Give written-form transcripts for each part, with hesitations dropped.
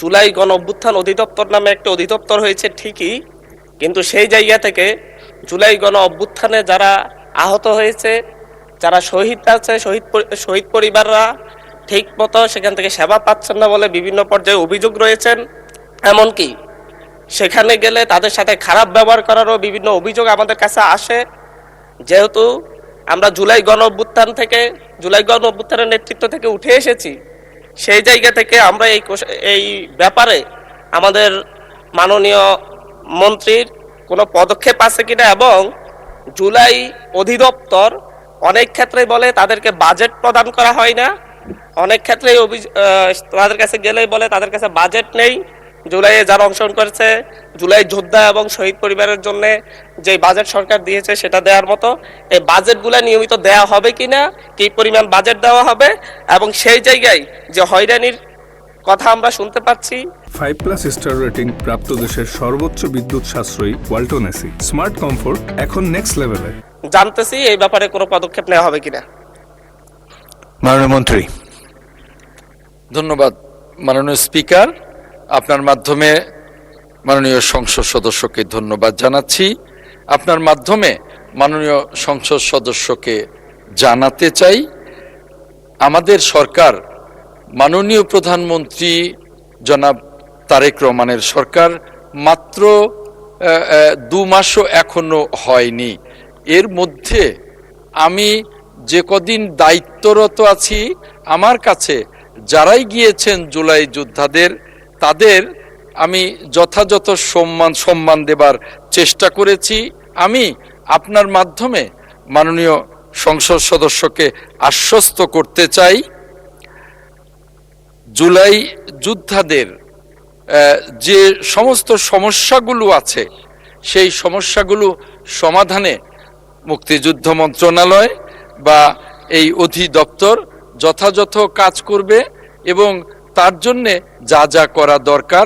জুলাই গণ অভ্যুত্থান অধিদপ্তর নামে একটা অধিদপ্তর হয়েছে ঠিকই, কিন্তু সেই জায়গা থেকে জুলাই গণ অভ্যুত্থানে যারা আহত হয়েছে, যারা শহীদ আছে, শহীদ পরিবাররা ঠিক মতো সেখান থেকে সেবা পাচ্ছেন না বলে বিভিন্ন পর্যায়ে অভিযোগ রয়েছেন। এমনকি সেখানে গেলে তাদের সাথে খারাপ ব্যবহার করারও বিভিন্ন অভিযোগ আমাদের কাছে আসে। যেহেতু আমরা জুলাই গণ অভ্যুত্থানের নেতৃত্ব থেকে উঠে এসেছি, সেই জায়গা থেকে আমরা এই ব্যাপারে আমাদের মাননীয় মন্ত্রীর কোনো পদক্ষেপ আছে কিনা, এবং জুলাই অধিদপ্তর অনেক ক্ষেত্রে বলে তাদেরকে বাজেট প্রদান করা হয় না, অনেক ক্ষেত্রে তাদের কাছে গেলেই বলে তাদের কাছে বাজেট নেই। জুলাইয়ে যারা অংশগ্রহণ করেছে, জুলাই যোদ্ধা এবং শহীদ পরিবারের জন্য যে বাজেট সরকার দিয়েছে সেটা দেওয়ার মতো এই বাজেটগুলো নিয়মিত দেওয়া হবে কিনা, কি পরিমাণ বাজেট দেওয়া হবে, এবং সেই জায়গায় যে হয়রানির কথা আমরা শুনতে পাচ্ছি। 5+ স্টার রেটিং প্রাপ্ত দেশের সর্বোচ্চ বিদ্যুৎ সাশ্রয়ী ওয়ালটন এসি স্মার্ট কমফোর্ট এখন নেক্সট লেভেলে। জানতেছি এই ব্যাপারে কোনো পদক্ষেপ নেওয়া হবে কিনা। মাননীয় মন্ত্রী। ধন্যবাদ মাননীয় স্পিকার, আপনার মাধ্যমে মাননীয় সংসদ সদস্যকে ধন্যবাদ জানাচ্ছি। আপনার মাধ্যমে মাননীয় সংসদ সদস্যকে জানাতে চাই, আমাদের সরকার মাননীয় প্রধানমন্ত্রী জনাব তারেক রহমানের সরকার মাত্র 2 মাসও এখনো হয়নি। এর মধ্যে আমি যে কদিন দায়িত্বরত আছি, আমার কাছে যারাই গিয়েছেন জুলাই যোদ্ধাদের, তাদের আমি যথাযথ সম্মান দেবার চেষ্টা করেছি। আমি আপনার মাধ্যমে মাননীয় সংসদ সদস্যকে আশ্বস্ত করতে চাই, জুলাই যোদ্ধাদের যে সমস্ত সমস্যাগুলো আছে সেই সমস্যাগুলো সমাধানে মুক্তিযুদ্ধ মন্ত্রণালয় বা এই অধিদপ্তর যথাযথ কাজ করবে, এবং তার জন্যে যা যা করা দরকার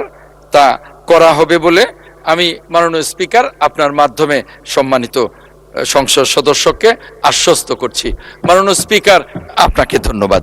তা করা হবে বলে আমি মাননীয় স্পিকার আপনার মাধ্যমে সম্মানিত সংসদ সদস্যকে আশ্বস্ত করছি। মাননীয় স্পিকার, আপনাকে ধন্যবাদ।